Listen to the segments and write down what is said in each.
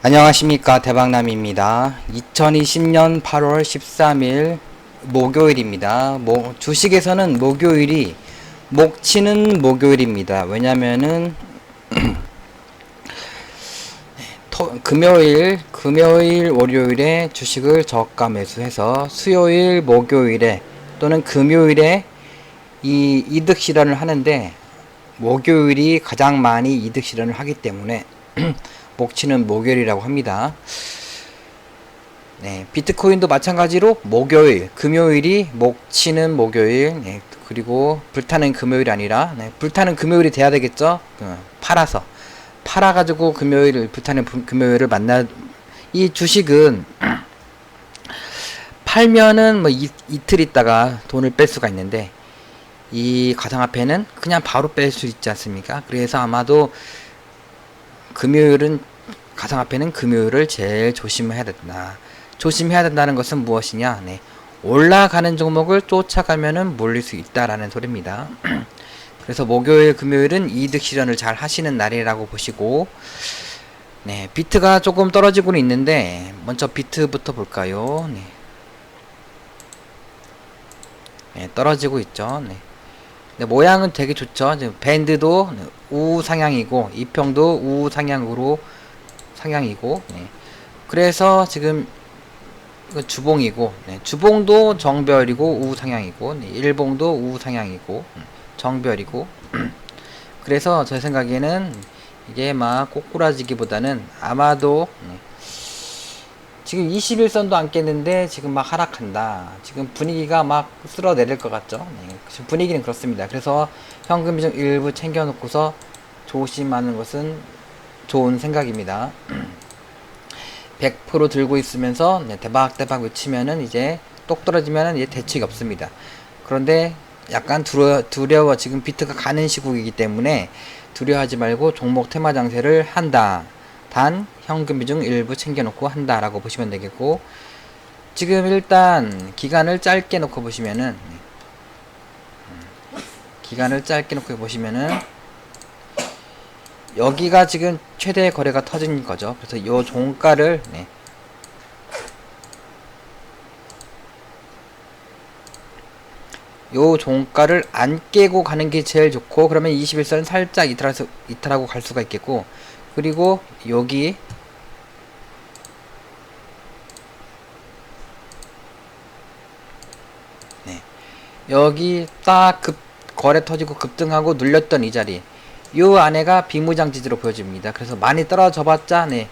안녕하십니까, 대박남입니다. 2020년 8월 13일 목요일입니다. 주식에서는 목요일이 목치는 목요일입니다. 왜냐면은 금요일, 월요일에 주식을 저가 매수해서 수요일, 목요일에 또는 금요일에 이 이득 실현을 하는데, 목요일이 가장 많이 이득 실현을 하기 때문에 목치는 목요일이라고 합니다. 네, 비트코인도 마찬가지로 목요일, 금요일이 목치는 목요일, 네, 그리고 불타는 금요일이 아니라, 네, 불타는 금요일이 돼야 되겠죠? 팔아가지고 불타는 금요일을 이 주식은 팔면은 이틀 있다가 돈을 뺄 수가 있는데, 이 가상화폐는 그냥 바로 뺄 수 있지 않습니까? 그래서 아마도 가상화폐는 금요일을 제일 조심해야 된다. 조심해야 된다는 것은 무엇이냐? 네. 올라가는 종목을 쫓아가면은 몰릴 수 있다라는 소리입니다. 그래서 목요일, 금요일은 이득 실현을 잘 하시는 날이라고 보시고, 네, 비트가 조금 떨어지고는 있는데, 먼저 비트부터 볼까요? 네. 네, 떨어지고 있죠. 네. 네, 모양은 되게 좋죠. 지금 밴드도 우상향이고, 이평도 우상향으로 상향이고, 네. 그래서 지금 주봉이고, 네. 주봉도 정별이고 우상향이고, 네. 일봉도 우상향이고 정별이고. 그래서 제 생각에는 이게 막 꼬꾸라지기보다는 아마도, 네. 지금 21선도 안 깼는데 지금 막 하락한다. 지금 분위기가 막 쓸어내릴 것 같죠. 네. 지금 분위기는 그렇습니다. 그래서 현금 비중 일부 챙겨놓고서 조심하는 것은 좋은 생각입니다. 100% 들고 있으면서 대박 외치면은 이제 똑 떨어지면은 이제 대책이 없습니다. 그런데 약간 두려워. 지금 비트가 가는 시국이기 때문에 두려워하지 말고 종목 테마 장세를 한다. 단 현금 비중 일부 챙겨놓고 한다라고 보시면 되겠고, 지금 일단 기간을 짧게 놓고 보시면은 여기가 지금 최대 거래가 터진 거죠. 그래서 요 종가를, 네, 요 종가를 안 깨고 가는 게 제일 좋고, 그러면 21선은 살짝 이탈하고 갈 수가 있겠고, 그리고 여기 네, 여기 딱 거래 터지고 급등하고 눌렸던 이 자리, 요 안에가 비무장지지로 보여집니다. 그래서 많이 떨어져 봤자, 네,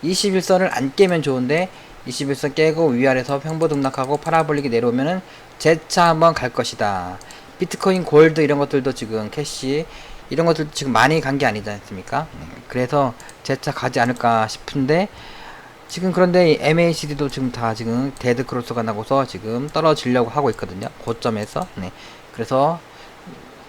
21선을 안 깨면 좋은데 21선 깨고 위아래서 횡보 등락하고 파라볼릭이 내려오면은 재차 한번 갈 것이다. 비트코인, 골드 이런 것들도 지금 캐시 이런 것들도 지금 많이 간 게 아니지 않습니까? 그래서 재차 가지 않을까 싶은데, 지금 그런데 MACD도 지금 다 지금 데드 크로스가 나고서 지금 떨어지려고 하고 있거든요. 고점에서. 네. 그래서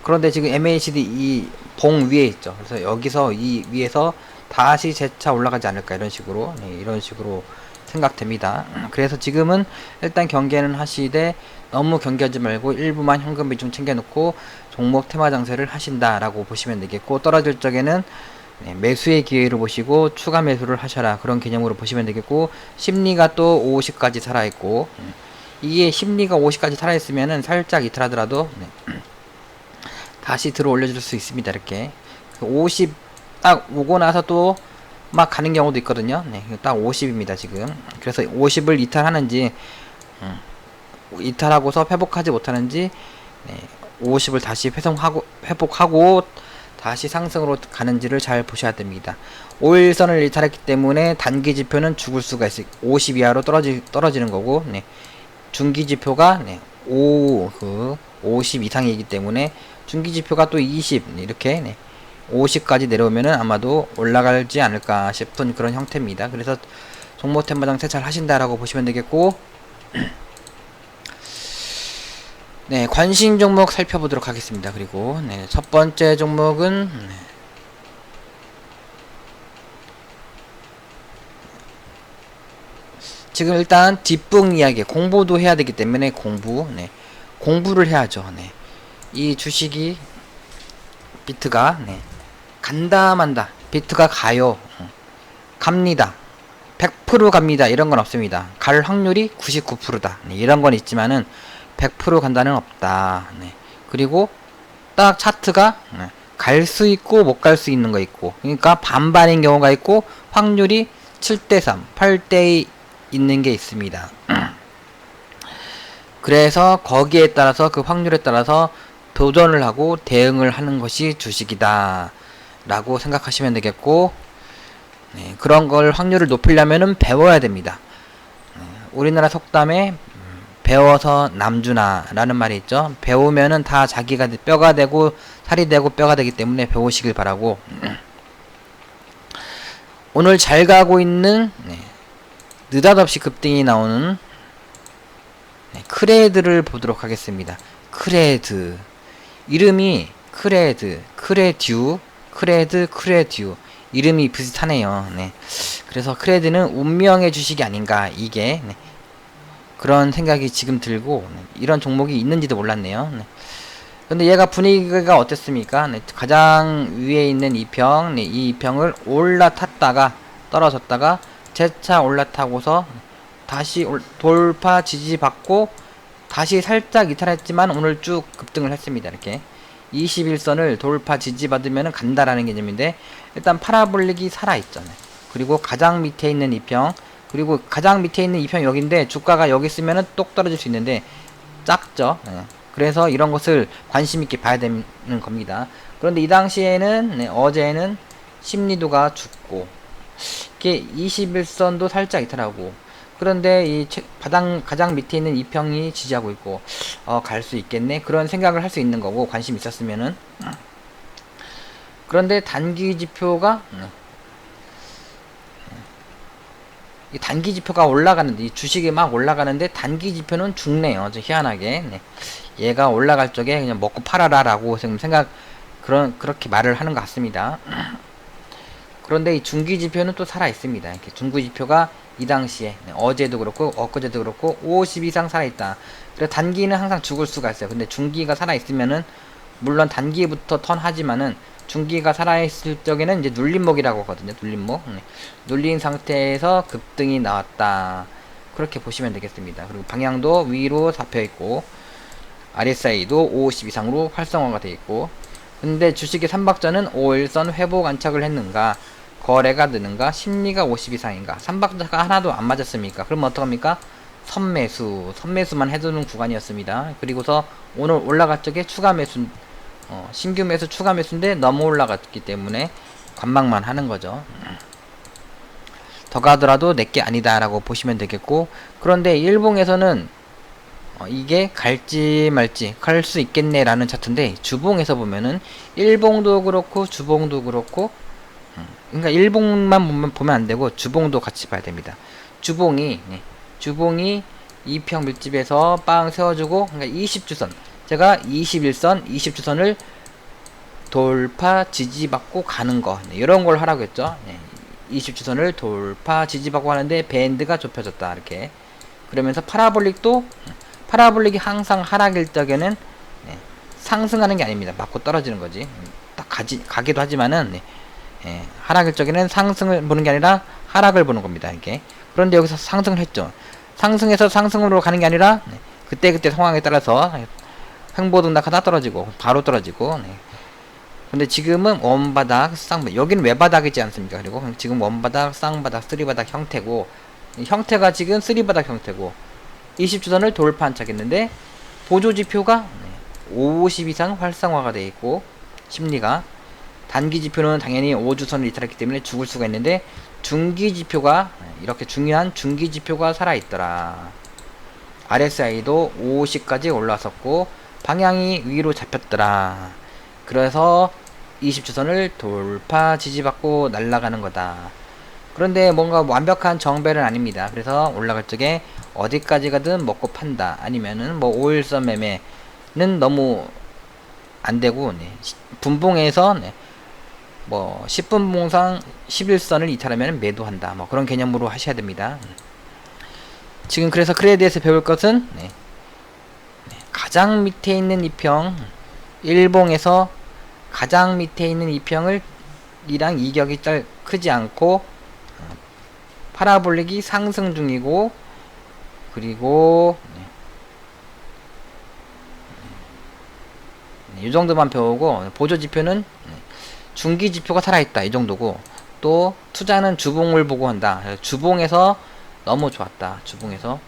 그런데 지금 MACD 이 봉 위에 있죠. 그래서 여기서 이 위에서 다시 재차 올라가지 않을까, 이런 식으로, 네, 이런 식으로 생각됩니다. 그래서 지금은 일단 경계는 하시되 너무 경계하지 말고 일부만 현금 비중 챙겨놓고 종목 테마 장세를 하신다라고 보시면 되겠고, 떨어질 적에는, 네, 매수의 기회를 보시고 추가 매수를 하셔라, 그런 개념으로 보시면 되겠고, 심리가 또 50까지 살아있고, 이게 심리가 50까지 살아있으면은 살짝 이탈하더라도, 네, 다시 들어 올려줄 수 있습니다. 이렇게 50 딱 오고 나서 또 막 가는 경우도 있거든요. 네, 딱 50입니다 지금. 그래서 50을 이탈하는지, 이탈하고서 회복하지 못하는지, 네, 50을 다시 회복하고 다시 상승으로 가는지를 잘 보셔야 됩니다. 5일선을 이탈했기 때문에 단기 지표는 죽을 수가 있어요. 50 이하로 떨어지는 거고, 네, 중기 지표가, 네, 50 이상이기 때문에 중기 지표가 또 20 이렇게, 네, 50까지 내려오면은 아마도 올라가지 않을까 싶은 그런 형태입니다. 그래서 종목 테마 장세 잘 하신다라고 보시면 되겠고, 네, 관심 종목 살펴보도록 하겠습니다. 그리고, 네, 첫 번째 종목은, 네, 지금 일단 뒷북 이야기, 공부도 해야 되기 때문에 공부를 해야죠. 네. 이 주식이 비트가, 네, 간다 만다, 비트가 가요. 갑니다. 100% 갑니다. 이런 건 없습니다. 갈 확률이 99%다. 네, 이런 건 있지만은 100% 간다는 없다. 네. 그리고 딱 차트가 갈 수 있고 못 갈 수 있는 거 있고, 그러니까 반반인 경우가 있고 확률이 7대3, 8대2 있는 게 있습니다. 그래서 거기에 따라서 그 확률에 따라서 도전을 하고 대응을 하는 것이 주식이다 라고 생각하시면 되겠고, 네, 그런 걸 확률을 높이려면은 배워야 됩니다. 우리나라 속담에 배워서 남주나 라는 말이 있죠. 배우면은 다 자기가 뼈가 되고 살이 되고 뼈가 되기 때문에 배우시길 바라고, 오늘 잘 가고 있는 느닷없이 급등이 나오는 크레드를 보도록 하겠습니다. 크레드 이름이 크레듀 이름이 비슷하네요. 네. 그래서 크레드는 운명의 주식이 아닌가, 이게 그런 생각이 지금 들고, 이런 종목이 있는지도 몰랐네요. 근데 얘가 분위기가 어땠습니까? 가장 위에 있는 이 평을 올라탔다가 떨어졌다가 재차 올라타고서 다시 돌파 지지받고 다시 살짝 이탈했지만 오늘 쭉 급등을 했습니다. 이렇게 21선을 돌파 지지받으면 간다라는 개념인데, 일단 파라볼릭이 살아있잖아요. 그리고 가장 밑에 있는 이 평, 그리고 가장 밑에 있는 이 평이 여기인데 주가가 여기 있으면은 똑 떨어질 수 있는데 작죠. 그래서 이런 것을 관심 있게 봐야 되는 겁니다. 그런데 이 당시에는 어제는 심리도가 죽고 이게 21선도 살짝 이탈하고, 그런데 이 가장 밑에 있는 이 평이 지지하고 있고 갈 수 있겠네, 그런 생각을 할 수 있는 거고, 관심 있었으면은. 그런데 단기 지표가 이 단기 지표가 올라가는데, 이 주식이 막 올라가는데 단기 지표는 죽네요. 좀 희한하게. 얘가 올라갈 적에 그냥 먹고 팔아라 라고 지금 그렇게 말을 하는 것 같습니다. 그런데 이 중기 지표는 또 살아 있습니다. 이렇게 중기 지표가 이 당시에 어제도 그렇고 엊그제도 그렇고 50 이상 살아 있다. 그래서 단기는 항상 죽을 수가 있어요. 근데 중기가 살아 있으면은, 물론 단기부터 턴하지만은 중기가 살아있을 적에는 이제 눌림목이라고 하거든요. 눌림목. 눌린 상태에서 급등이 나왔다, 그렇게 보시면 되겠습니다. 그리고 방향도 위로 잡혀있고 RSI도 50 이상으로 활성화가 되어 있고, 근데 주식의 삼박자는 5일선 회복 안착을 했는가, 거래가 느는가, 심리가 50 이상인가, 삼박자가 하나도 안 맞았습니까? 그럼 어떡합니까? 선매수만 해두는 구간이었습니다. 그리고서 오늘 올라갈 적에 추가 매수, 신규 매수 추가 매수인데 너무 올라갔기 때문에 관망만 하는 거죠. 더 가더라도 내게 아니다 라고 보시면 되겠고, 그런데 일봉에서는 이게 갈지 말지 갈 수 있겠네 라는 차트인데, 주봉에서 보면은 일봉도 그렇고 주봉도 그렇고, 그러니까 일봉만 보면 안 되고 주봉도 같이 봐야 됩니다. 주봉이 2평 밀집에서 빵 세워주고, 그러니까 20주선, 제가 21선 20주선을 돌파 지지받고 가는 거, 이런 걸 하라고 했죠. 20주선을 돌파 지지받고 하는데 밴드가 좁혀졌다, 이렇게. 그러면서 파라볼릭이 항상 하락일 적에는 상승하는 게 아닙니다. 맞고 떨어지는 거지. 딱 가기도 하지만은 하락일 적에는 상승을 보는 게 아니라 하락을 보는 겁니다. 이렇게. 그런데 여기서 상승을 했죠. 상승해서 상승으로 가는 게 아니라 그때 상황에 따라서 횡보등락하다 떨어지고 바로 떨어지고. 근데 지금은 원바닥, 쌍바닥, 여기는 외바닥이지 않습니까? 그리고 지금 원바닥, 쌍바닥, 쓰리바닥 형태고, 형태가 지금 쓰리바닥 형태고 20주선을 돌파 안착했는데 보조지표가 50 이상 활성화가 되어 있고, 심리가 단기지표는 당연히 5주선을 이탈했기 때문에 죽을 수가 있는데, 중기지표가 이렇게 중요한 중기지표가 살아있더라. RSI도 50까지 올라섰고 방향이 위로 잡혔더라. 그래서 20주선을 돌파 지지받고 날아가는 거다. 그런데 뭔가 완벽한 정배는 아닙니다. 그래서 올라갈 적에 어디까지 가든 먹고 판다, 아니면은 뭐 5일선 매매는 너무 안되고, 분봉에서 뭐 10분봉상 11선을 이탈하면 매도한다, 뭐 그런 개념으로 하셔야 됩니다. 지금 그래서 크레드에서 배울 것은 가장 밑에 있는 이평, 일봉에서 가장 밑에 있는 이평을 이랑 이격이 크지 않고 파라볼릭이 상승 중이고, 그리고 이 정도만 배우고, 보조지표는 중기지표가 살아있다 이 정도고, 또 투자는 주봉을 보고 한다. 주봉에서 너무 좋았다. 주봉에서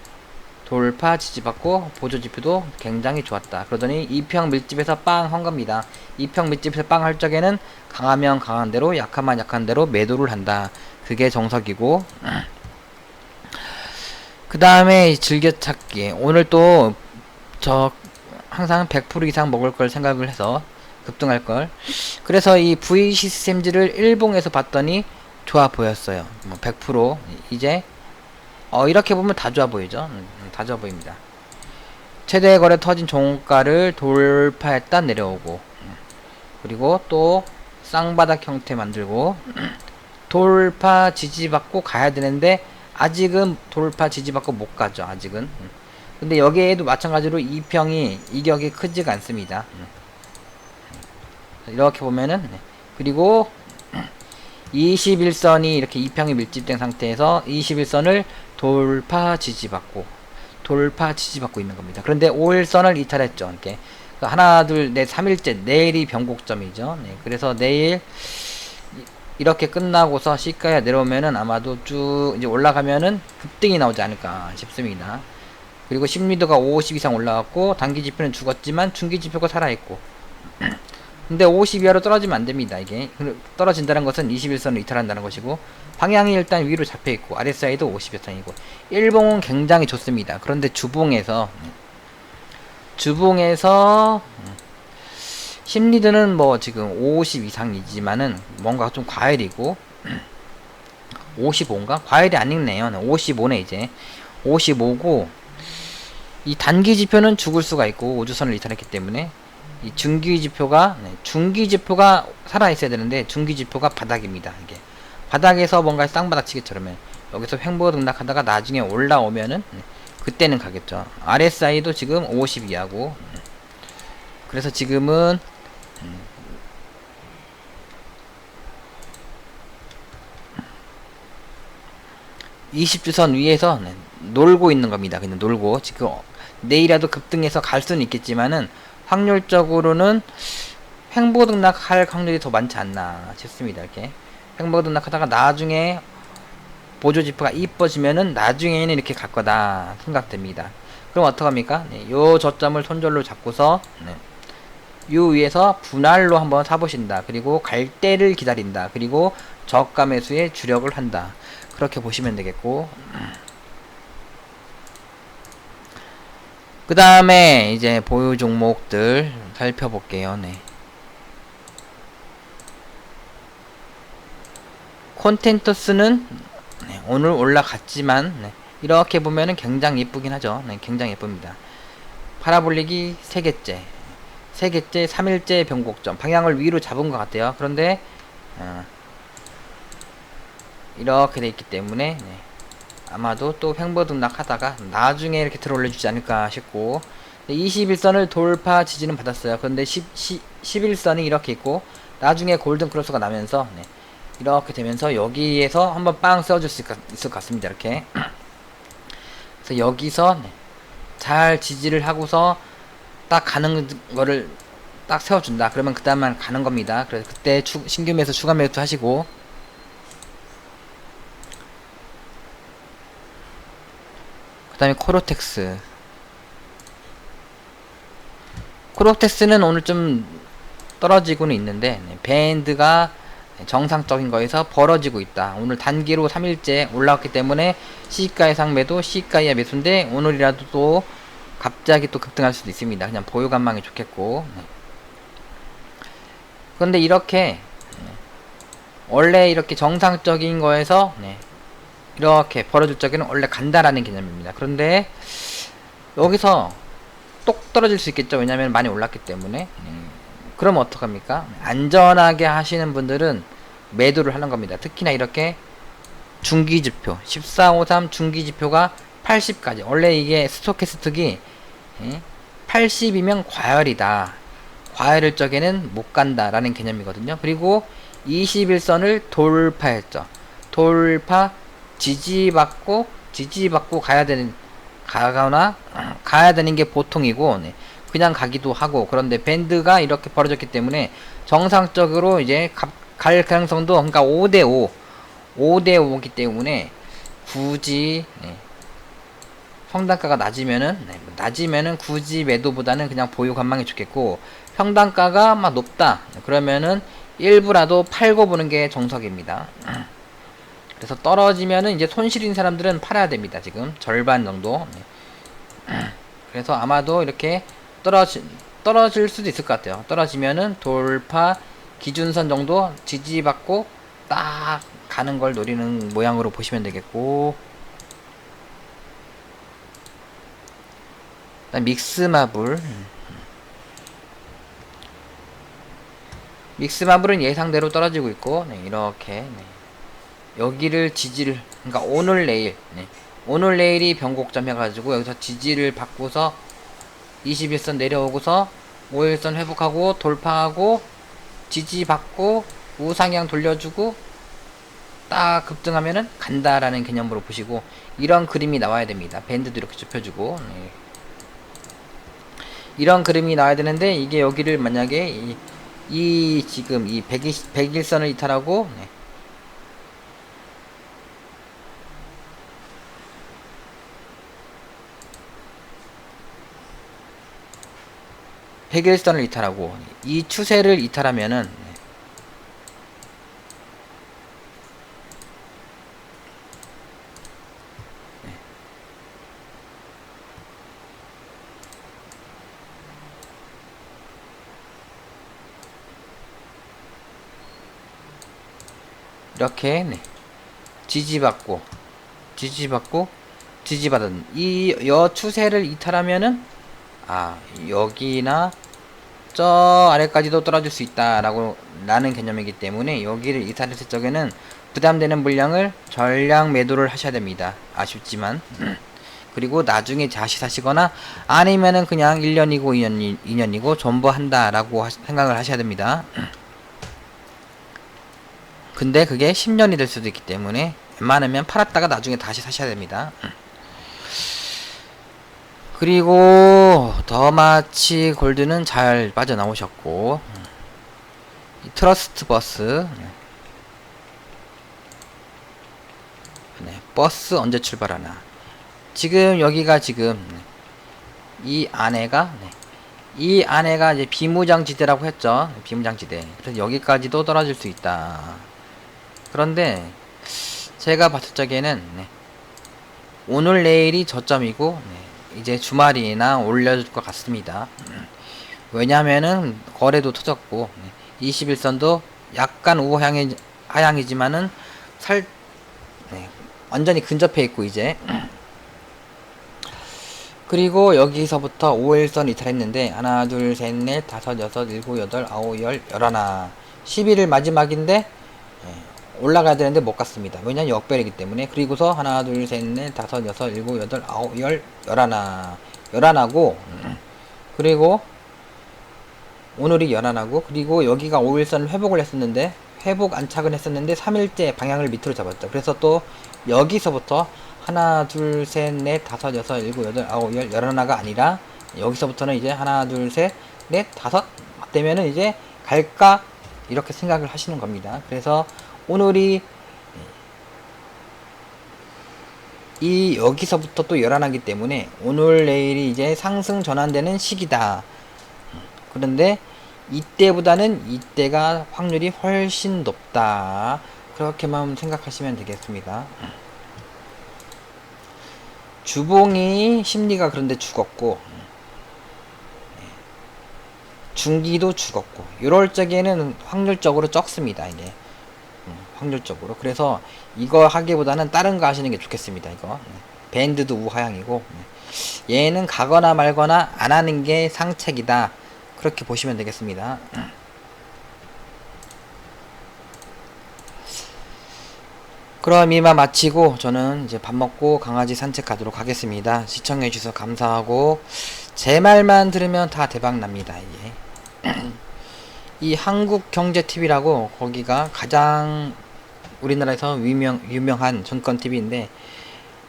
돌파 지지받고 보조지표도 굉장히 좋았다. 그러더니 이평 밀집에서 빵 한 겁니다. 이평 밀집에서 빵 할 적에는 강하면 강한 대로, 약하면 약한 대로 매도를 한다. 그게 정석이고, 그 다음에 즐겨찾기. 오늘 또 저 항상 100% 이상 먹을 걸 생각을 해서 급등할 걸. 그래서 이 V 시스템즈를 일봉에서 봤더니 좋아 보였어요. 100% 이제 이렇게 보면 다 좋아 보이죠. 다 좋아 보입니다. 최대 거래 터진 종가를 돌파했다 내려오고, 그리고 또 쌍바닥 형태 만들고, 돌파 지지받고 가야 되는데 아직은 돌파 지지받고 못 가죠. 아직은. 근데 여기에도 마찬가지로 이평이 이격이 크지가 않습니다. 이렇게 보면은, 그리고 21선이 이렇게 이평이 밀집된 상태에서 21선을 돌파 지지받고 있는 겁니다. 그런데 5일선을 이탈했죠. 이렇게 하나 둘 넷 3일째 내일이 변곡점이죠. 네, 그래서 내일 이렇게 끝나고서 시가에 내려오면은 아마도 쭉 이제 올라가면은 급등이 나오지 않을까 싶습니다. 그리고 심리도가 50 이상 올라갔고, 단기 지표는 죽었지만 중기 지표가 살아있고, 근데 50 이하로 떨어지면 안됩니다. 이게 떨어진다는 것은 21선을 이탈한다는 것이고, 방향이 일단 위로 잡혀있고, RSI도 50여선이고, 일봉은 굉장히 좋습니다. 그런데 주봉에서 심리드는 뭐 지금 50 이상이지만은 뭔가 좀 과열이고, 55인가? 과열이 안 읽네요. 55네 이제 55고, 이 단기 지표는 죽을 수가 있고 우주선을 이탈했기 때문에 이 중기 지표가 살아 있어야 되는데, 중기 지표가 바닥입니다. 이게 바닥에서 뭔가 쌍바닥 치기처럼 여기서 횡보 등락하다가 나중에 올라오면은 그때는 가겠죠. RSI도 지금 50 이하고, 그래서 지금은 20주선 위에서 놀고 있는 겁니다. 그냥 놀고, 지금 내일이라도 급등해서 갈 수는 있겠지만은 확률적으로는 횡보 등락할 확률이 더 많지 않나 싶습니다. 이렇게 횡보 등락하다가 나중에 보조지표가 이뻐지면은 나중에는 이렇게 갈 거다 생각됩니다. 그럼 어떡합니까? 요 저점을 손절로 잡고서 요 위에서 분할로 한번 사보신다. 그리고 갈 때를 기다린다. 그리고 저가 매수에 주력을 한다. 그렇게 보시면 되겠고, 그 다음에 이제 보유 종목들 살펴볼게요. 네. 콘텐터스는 오늘 올라갔지만 이렇게 보면은 굉장히 예쁘긴 하죠. 굉장히 예쁩니다. 파라볼릭이 3개째 3일째 변곡점 방향을 위로 잡은 것 같아요. 그런데 이렇게 돼 있기 때문에 아마도 또 횡보 등락하다가 나중에 이렇게 들어 올려주지 않을까 싶고, 21선을 돌파 지지는 받았어요. 그런데 11선이 이렇게 있고, 나중에 골든 크로스가 나면서 이렇게 되면서 여기에서 한번 빵 세워줄 수 있을 것 같습니다. 이렇게. 그래서 여기서 잘 지지를 하고서 딱 가는 거를 딱 세워준다. 그러면 그 다음만 가는 겁니다. 그래서 그때 신규 매수 추가 매수 하시고, 그 다음에 코로텍스는 오늘 좀 떨어지고는 있는데 밴드가 정상적인 거에서 벌어지고 있다. 오늘 단기로 3일째 올라왔기 때문에 시가 이상 매도, 시가 이하 매수인데 오늘이라도 또 갑자기 또 급등할 수도 있습니다. 그냥 보유 관망이 좋겠고, 그런데 이렇게 원래 이렇게 정상적인 거에서 이렇게 벌어질 적에는 원래 간다라는 개념입니다. 그런데 여기서 똑 떨어질 수 있겠죠. 왜냐면 많이 올랐기 때문에. 그럼 어떡합니까? 안전하게 하시는 분들은 매도를 하는 겁니다. 특히나 이렇게 중기지표 1453 중기지표가 80까지, 원래 이게 스토캐스틱이 80이면 과열이다, 과열일 적에는 못 간다 라는 개념이거든요. 그리고 21선을 돌파했죠. 돌파 지지받고 가야 되는 게 보통이고, 네. 그냥 가기도 하고. 그런데 밴드가 이렇게 벌어졌기 때문에 정상적으로 이제 갈 가능성도, 그러니까 5대5기 때문에 굳이, 네. 평단가가 낮으면은 굳이 매도보다는 그냥 보유 관망이 좋겠고, 평단가가 막 높다 그러면은 일부라도 팔고 보는 게 정석입니다. 그래서 떨어지면은 이제 손실인 사람들은 팔아야 됩니다. 지금 절반 정도. 그래서 아마도 이렇게 떨어질 수도 있을 것 같아요. 떨어지면은 돌파 기준선 정도 지지받고 딱 가는 걸 노리는 모양으로 보시면 되겠고, 믹스마블은 예상대로 떨어지고 있고, 네, 이렇게, 네. 여기를 그러니까 오늘 내일이 변곡점 해가지고 여기서 지지를 받고서 21선 내려오고서 5일선 회복하고 돌파하고 지지받고 우상향 돌려주고 딱 급등하면은 간다라는 개념으로 보시고, 이런 그림이 나와야 됩니다. 밴드도 이렇게 좁혀주고, 네. 이런 그림이 나와야 되는데, 이게 여기를 만약에 지금 이 101선을 이탈하고, 네. 101선을 이탈하고 이 추세를 이탈하면은, 네. 이렇게, 네. 지지받은 여 추세를 이탈하면은, 여기나 저 아래까지도 떨어질 수 있다라고 라는 개념이기 때문에 여기를 이탈했을 적에는 부담되는 물량을 전량 매도를 하셔야 됩니다. 아쉽지만. 그리고 나중에 다시 사시거나 아니면은 그냥 1년이고 2년이고 전부 한다라고 생각을 하셔야 됩니다. 근데 그게 10년이 될 수도 있기 때문에 웬만하면 팔았다가 나중에 다시 사셔야 됩니다. 그리고 더마치 골드는 잘 빠져나오셨고, 트러스트 버스, 네, 버스 언제 출발하나. 지금 여기가 지금 이 안에가 이제 비무장지대라고 했죠. 비무장지대. 그래서 여기까지도 떨어질 수 있다. 그런데 제가 봤을 적에는, 네, 오늘 내일이 저점이고, 네, 이제 주말이나 올려줄 것 같습니다. 왜냐하면은 거래도 터졌고, 네, 21선도 약간 하향이지만은 네, 완전히 근접해 있고 이제. 그리고 여기서부터 5일선 이탈했는데 하나 둘 셋 넷 다섯 여섯 일곱 여덟 아홉 열 열하나 11일 마지막인데, 올라가야 되는데 못 갔습니다. 왜냐면 역별이기 때문에. 그리고서 하나 둘 셋 넷 다섯 여섯 일곱 여덟 아홉 열 열하나고, 그리고 오늘이 열하나고, 그리고 여기가 5일선을 회복을 했었는데 회복 안착은 했었는데 3일째 방향을 밑으로 잡았죠. 그래서 또 여기서부터 하나 둘 셋 넷 다섯 여섯 일곱 여덟 아홉 열 열하나가 아니라 여기서부터는 이제 하나 둘 셋 넷 다섯 되면은 이제 갈까 이렇게 생각을 하시는 겁니다. 그래서 오늘이 여기서부터 또 열하나기 때문에 오늘 내일이 이제 상승 전환되는 시기다. 그런데 이때가 확률이 훨씬 높다. 그렇게만 생각하시면 되겠습니다. 주봉이 심리가 그런데 죽었고, 중기도 죽었고, 이럴 적에는 확률적으로 적습니다. 이게 확률적으로. 그래서 이거 하기보다는 다른 거 하시는 게 좋겠습니다. 이거 밴드도 우하향이고, 얘는 가거나 말거나 안 하는 게 상책이다. 그렇게 보시면 되겠습니다. 그럼 이만 마치고 저는 이제 밥 먹고 강아지 산책하도록 하겠습니다. 시청해 주셔서 감사하고, 제 말만 들으면 다 대박 납니다. 이게 이 한국경제TV라고 거기가 가장 우리나라에서 유명한 증권 TV인데,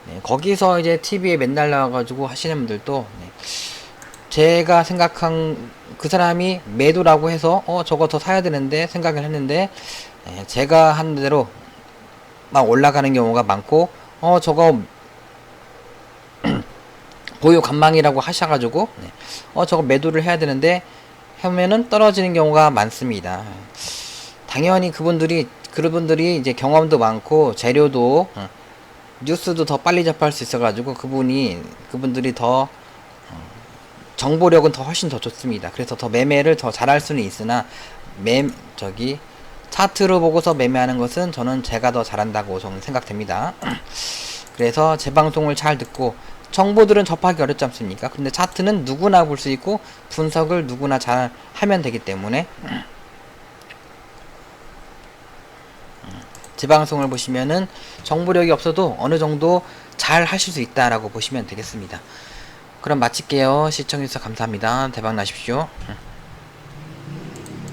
네, 거기서 이제 TV에 맨날 나와가지고 하시는 분들도, 네, 제가 생각한 그 사람이 매도라고 해서 저거 더 사야 되는데 생각을 했는데, 네, 제가 한 대로 막 올라가는 경우가 많고, 저거 보유 관망이라고 하셔가지고, 네, 저거 매도를 해야 되는데 하면은 떨어지는 경우가 많습니다. 당연히 그분들이 이제 경험도 많고 재료도 뉴스도 더 빨리 접할 수 있어가지고 그분들이 더 정보력은 더 훨씬 더 좋습니다. 그래서 더 매매를 더 잘할 수는 있으나 차트로 보고서 매매하는 것은 저는 제가 더 잘한다고 저는 생각됩니다. 그래서 제 방송을 잘 듣고, 정보들은 접하기 어렵지 않습니까? 근데 차트는 누구나 볼 수 있고 분석을 누구나 잘 하면 되기 때문에 제 방송을 보시면은 정보력이 없어도 어느 정도 잘 하실 수 있다라고 보시면 되겠습니다. 그럼 마칠게요. 시청해주셔서 감사합니다. 대박 나십시오.